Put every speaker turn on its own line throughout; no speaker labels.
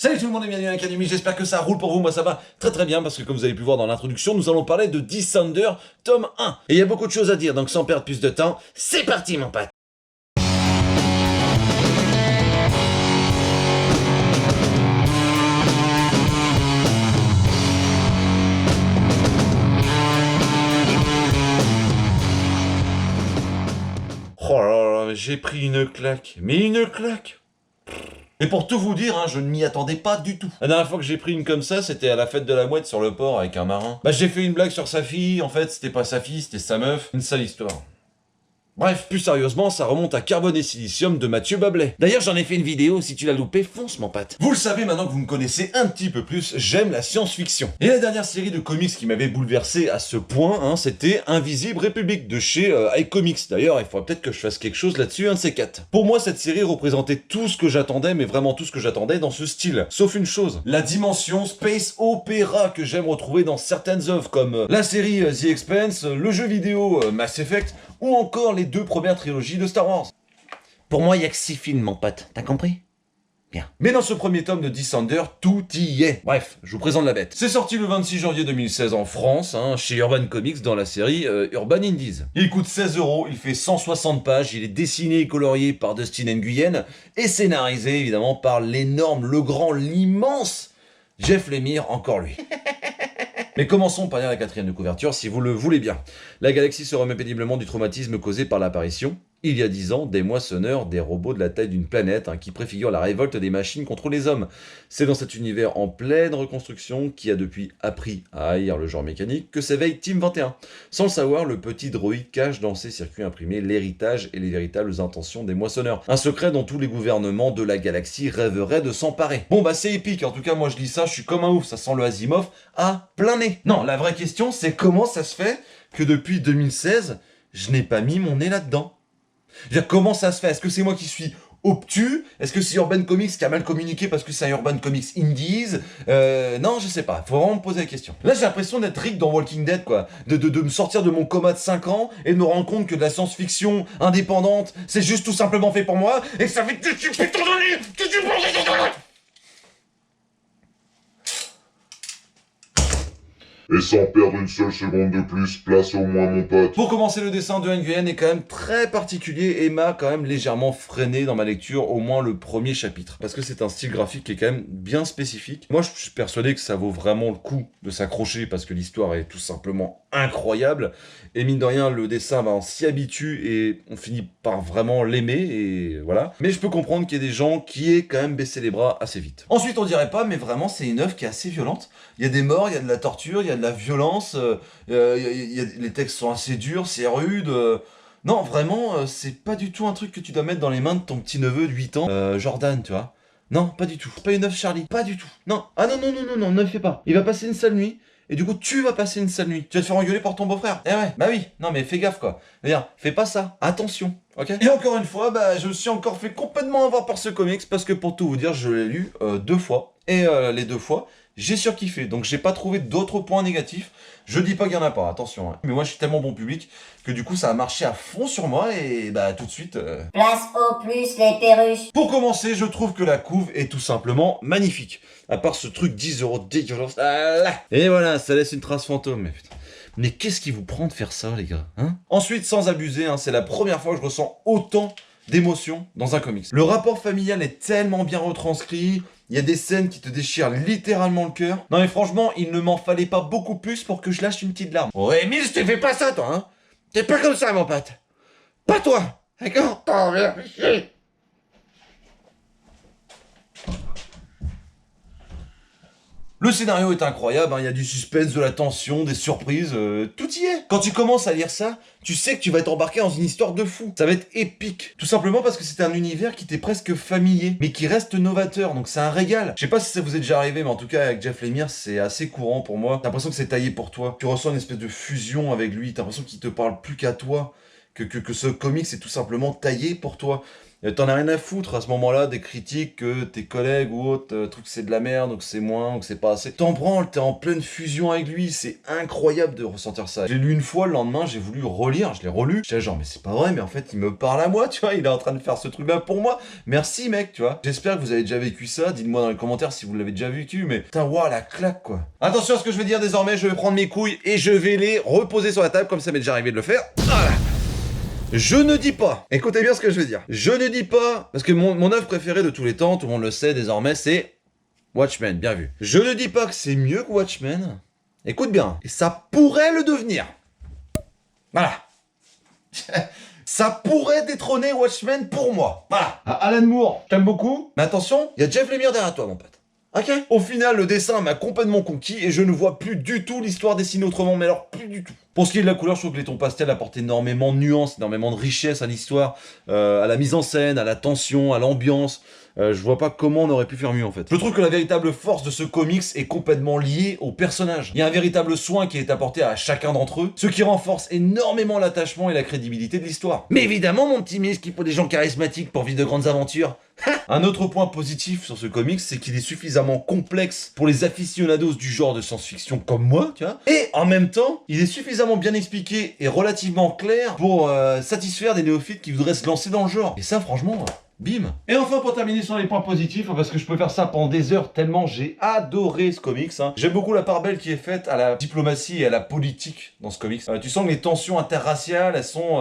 Salut tout le monde et bienvenue à l'Académie, j'espère que ça roule pour vous, moi ça va très très bien parce que comme vous avez pu voir dans l'introduction, nous allons parler de Descender tome 1. Et il y a beaucoup de choses à dire, donc sans perdre plus de temps, c'est parti mon pote. Oh là là, j'ai pris une claque, mais une claque. Et pour tout vous dire, je ne m'y attendais pas du tout. La dernière fois que j'ai pris une comme ça, c'était à la fête de la mouette sur le port avec un marin. J'ai fait une blague sur sa fille, en fait c'était pas sa fille, c'était sa meuf. Une sale histoire. Bref, plus sérieusement, ça remonte à Carbone et Silicium de Mathieu Bablet. D'ailleurs, j'en ai fait une vidéo, si tu l'as loupé, fonce mon pote. Vous le savez maintenant que vous me connaissez un petit peu plus, j'aime la science-fiction. Et la dernière série de comics qui m'avait bouleversé à ce point, c'était Invisible République de chez iComics. D'ailleurs, il faudrait peut-être que je fasse quelque chose là-dessus, un de ces quatre. Pour moi, cette série représentait tout ce que j'attendais, mais vraiment tout ce que j'attendais dans ce style. Sauf une chose, la dimension space opéra que j'aime retrouver dans certaines œuvres, comme la série The Expanse, le jeu vidéo Mass Effect, ou encore les deux premières trilogies de Star Wars. Pour moi, il y a que 6 films, mon pote. T'as compris? Bien. Mais dans ce premier tome de Descender, tout y est. Bref, je vous présente la bête. C'est sorti le 26 janvier 2016 en France, chez Urban Comics dans la série Urban Indies. Il coûte 16 €, il fait 160 pages, il est dessiné et colorié par Dustin Nguyen, et scénarisé évidemment par l'énorme, le grand, l'immense Jeff Lemire, encore lui. Mais commençons par lire la quatrième de couverture, si vous le voulez bien. La galaxie se remet péniblement du traumatisme causé par l'apparition, il y a 10 ans, des moissonneurs, des robots de la taille d'une planète, qui préfigurent la révolte des machines contre les hommes. C'est dans cet univers en pleine reconstruction, qui a depuis appris à haïr le genre mécanique, que s'éveille Team 21. Sans le savoir, le petit droïde cache dans ses circuits imprimés l'héritage et les véritables intentions des moissonneurs. Un secret dont tous les gouvernements de la galaxie rêveraient de s'emparer. Bon c'est épique, en tout cas moi je lis ça, je suis comme un ouf, ça sent le Asimov à plein nez. Non, la vraie question c'est comment ça se fait que depuis 2016, je n'ai pas mis mon nez là-dedans. Je veux dire, comment ça se fait? Est-ce que c'est moi qui suis obtus? Est-ce que c'est Urban Comics qui a mal communiqué parce que c'est un Urban Comics Indies? Non, je sais pas. Faut vraiment me poser la question. Là, j'ai l'impression d'être Rick dans Walking Dead, quoi. De me sortir de mon coma de 5 ans et de me rendre compte que de la science-fiction indépendante, c'est juste tout simplement fait pour moi et que ça fait que tu fais ton donner, que tu
Et sans perdre une seule seconde de plus, place au moins mon pote.
Pour commencer, le dessin de Nguyen est quand même très particulier et m'a quand même légèrement freiné dans ma lecture, au moins le premier chapitre. Parce que c'est un style graphique qui est quand même bien spécifique. Moi, je suis persuadé que ça vaut vraiment le coup de s'accrocher parce que l'histoire est tout simplement incroyable. Et mine de rien, le dessin, on s'y habitue et on finit par vraiment l'aimer et voilà. Mais je peux comprendre qu'il y ait des gens qui aient quand même baissé les bras assez vite. Ensuite, on dirait pas, mais vraiment, c'est une œuvre qui est assez violente. Il y a des morts, il y a de la torture, il y a de la violence, les textes sont assez durs, c'est rude. Non, vraiment, c'est pas du tout un truc que tu dois mettre dans les mains de ton petit neveu de 8 ans, Jordan, tu vois. Non, pas du tout. Pas une œuvre Charlie, pas du tout. Non. Ah non, ne le fais pas. Il va passer une sale nuit. Et du coup, tu vas passer une sale nuit. Tu vas te faire engueuler par ton beau-frère. Eh ouais, bah oui. Non mais fais gaffe quoi. D'ailleurs, fais pas ça. Attention. Ok. Et encore une fois, je me suis encore fait complètement avoir par ce comics parce que pour tout vous dire, je l'ai lu 2 fois. Et les 2 fois, j'ai surkiffé. Donc j'ai pas trouvé d'autres points négatifs. Je dis pas qu'il y en a pas, attention. Mais moi je suis tellement bon public que du coup ça a marché à fond sur moi et tout de suite...
Place au plus les perruches.
Pour commencer, je trouve que la couve est tout simplement magnifique. À part ce truc 10 € dégueulasse. Et voilà, ça laisse une trace fantôme. Mais putain. Mais qu'est-ce qui vous prend de faire ça, les gars, Ensuite, sans abuser, c'est la première fois que je ressens autant d'émotions dans un comics. Le rapport familial est tellement bien retranscrit. Il y a des scènes qui te déchirent littéralement le cœur. Non mais franchement, il ne m'en fallait pas beaucoup plus pour que je lâche une petite larme. Oh Emile, je te fais pas ça, toi, T'es pas comme ça, mon pote. Pas toi, d'accord? T'en viens chier. Le scénario est incroyable, il y a du suspense, de la tension, des surprises, tout y est. Quand tu commences à lire ça, tu sais que tu vas être embarqué dans une histoire de fou. Ça va être épique. Tout simplement parce que c'est un univers qui t'est presque familier, mais qui reste novateur, donc c'est un régal. Je sais pas si ça vous est déjà arrivé, mais en tout cas avec Jeff Lemire, c'est assez courant pour moi. T'as l'impression que c'est taillé pour toi. Tu ressens une espèce de fusion avec lui, t'as l'impression qu'il te parle plus qu'à toi, que ce comics est tout simplement taillé pour toi. T'en as rien à foutre à ce moment-là des critiques que tes collègues ou autres trouvent que c'est de la merde, ou que c'est moins, ou que c'est pas assez. T'en branles, t'es en pleine fusion avec lui, c'est incroyable de ressentir ça. J'ai lu une fois, le lendemain, j'ai voulu relire, je l'ai relu. J'étais genre, mais c'est pas vrai, mais en fait, il me parle à moi, tu vois, il est en train de faire ce truc-là pour moi. Merci, mec, tu vois. J'espère que vous avez déjà vécu ça, dites-moi dans les commentaires si vous l'avez déjà vécu, mais putain, waouh, la claque, quoi. Attention à ce que je vais dire désormais, je vais prendre mes couilles et je vais les reposer sur la table, comme ça m'est déjà arrivé de le faire. Voilà. Je ne dis pas, écoutez bien ce que je veux dire, je ne dis pas, parce que mon œuvre préférée de tous les temps, tout le monde le sait désormais, c'est Watchmen, bien vu. Je ne dis pas que c'est mieux que Watchmen, écoute bien, et ça pourrait le devenir. Voilà. Ça pourrait détrôner Watchmen pour moi. Voilà. Alan Moore, je t'aime beaucoup, mais attention, il y a Jeff Lemire derrière toi, mon pote. Ok. Au final, le dessin m'a complètement conquis et je ne vois plus du tout l'histoire dessinée autrement, mais alors plus du tout. Pour ce qui est de la couleur, je trouve que les tons pastels apportent énormément de nuances, énormément de richesse à l'histoire, à la mise en scène, à la tension, à l'ambiance. Je vois pas comment on aurait pu faire mieux en fait. Je trouve que la véritable force de ce comics est complètement liée aux personnages. Il y a un véritable soin qui est apporté à chacun d'entre eux, ce qui renforce énormément l'attachement et la crédibilité de l'histoire. Mais évidemment, mon petit Miss, qu'il faut des gens charismatiques pour vivre de grandes aventures. Un autre point positif sur ce comics, c'est qu'il est suffisamment complexe pour les aficionados du genre de science-fiction comme moi, tu vois. Et en même temps, il est suffisamment bien expliqué et relativement clair pour satisfaire des néophytes qui voudraient se lancer dans le genre. Et ça, franchement... Bim. Et enfin, pour terminer sur les points positifs, parce que je peux faire ça pendant des heures tellement j'ai adoré ce comics. J'aime beaucoup la part belle qui est faite à la diplomatie et à la politique dans ce comics. Tu sens que les tensions interraciales, elles sont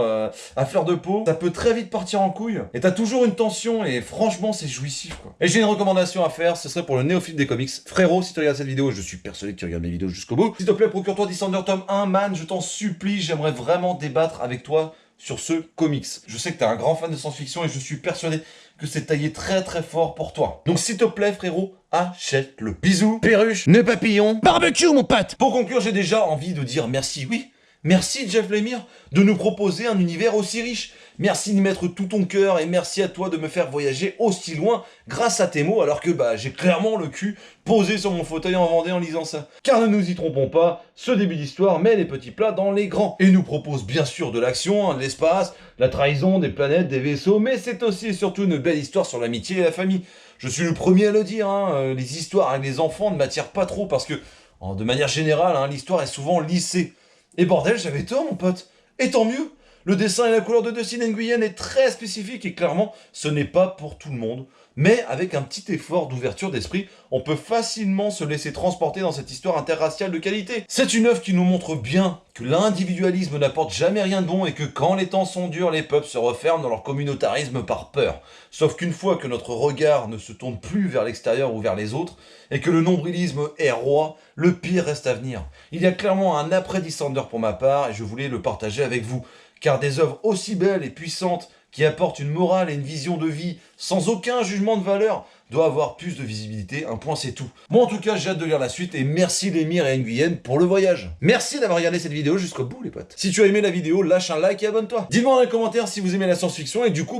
à fleur de peau. Ça peut très vite partir en couille. Et t'as toujours une tension et franchement, c'est jouissif, quoi. Et j'ai une recommandation à faire, ce serait pour le néophyte des comics. Frérot, si tu regardes cette vidéo, je suis persuadé que tu regardes mes vidéos jusqu'au bout. S'il te plaît, procure-toi Descender tome 1, man, je t'en supplie, j'aimerais vraiment débattre avec toi sur ce comics. Je sais que t'es un grand fan de science-fiction et je suis persuadé que c'est taillé très très fort pour toi. Donc s'il te plaît frérot, achète-le. Bisous, perruche, nœud papillon, barbecue mon pote. Pour conclure, j'ai déjà envie de dire merci, oui. Merci Jeff Lemire de nous proposer un univers aussi riche. Merci d'y mettre tout ton cœur et merci à toi de me faire voyager aussi loin grâce à tes mots alors que j'ai clairement le cul posé sur mon fauteuil en Vendée en lisant ça. Car ne nous y trompons pas, ce début d'histoire met les petits plats dans les grands et nous propose bien sûr de l'action, de l'espace, la trahison, des planètes, des vaisseaux, mais c'est aussi et surtout une belle histoire sur l'amitié et la famille. Je suis le premier à le dire, les histoires avec les enfants ne m'attirent pas trop parce que, de manière générale, l'histoire est souvent lissée. Et bordel, j'avais tort mon pote, et tant mieux. Le dessin et la couleur de Dustin Nguyen est très spécifique et clairement, ce n'est pas pour tout le monde. Mais avec un petit effort d'ouverture d'esprit, on peut facilement se laisser transporter dans cette histoire interraciale de qualité. C'est une œuvre qui nous montre bien que l'individualisme n'apporte jamais rien de bon et que quand les temps sont durs, les peuples se referment dans leur communautarisme par peur. Sauf qu'une fois que notre regard ne se tourne plus vers l'extérieur ou vers les autres, et que le nombrilisme est roi, le pire reste à venir. Il y a clairement un après Descender pour ma part et je voulais le partager avec vous. Car des œuvres aussi belles et puissantes qui apportent une morale et une vision de vie sans aucun jugement de valeur doit avoir plus de visibilité, un point c'est tout. Moi en tout cas j'ai hâte de lire la suite et merci Lemire et Nguyen pour le voyage. Merci d'avoir regardé cette vidéo jusqu'au bout les potes. Si tu as aimé la vidéo, lâche un like et abonne-toi. Dis-moi dans les commentaires si vous aimez la science-fiction et du coup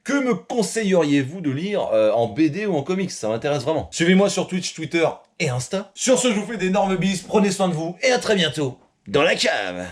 que me conseilleriez-vous de lire en BD ou en comics? Ça m'intéresse vraiment. Suivez-moi sur Twitch, Twitter et Insta. Sur ce je vous fais d'énormes bises, prenez soin de vous et à très bientôt dans la cave.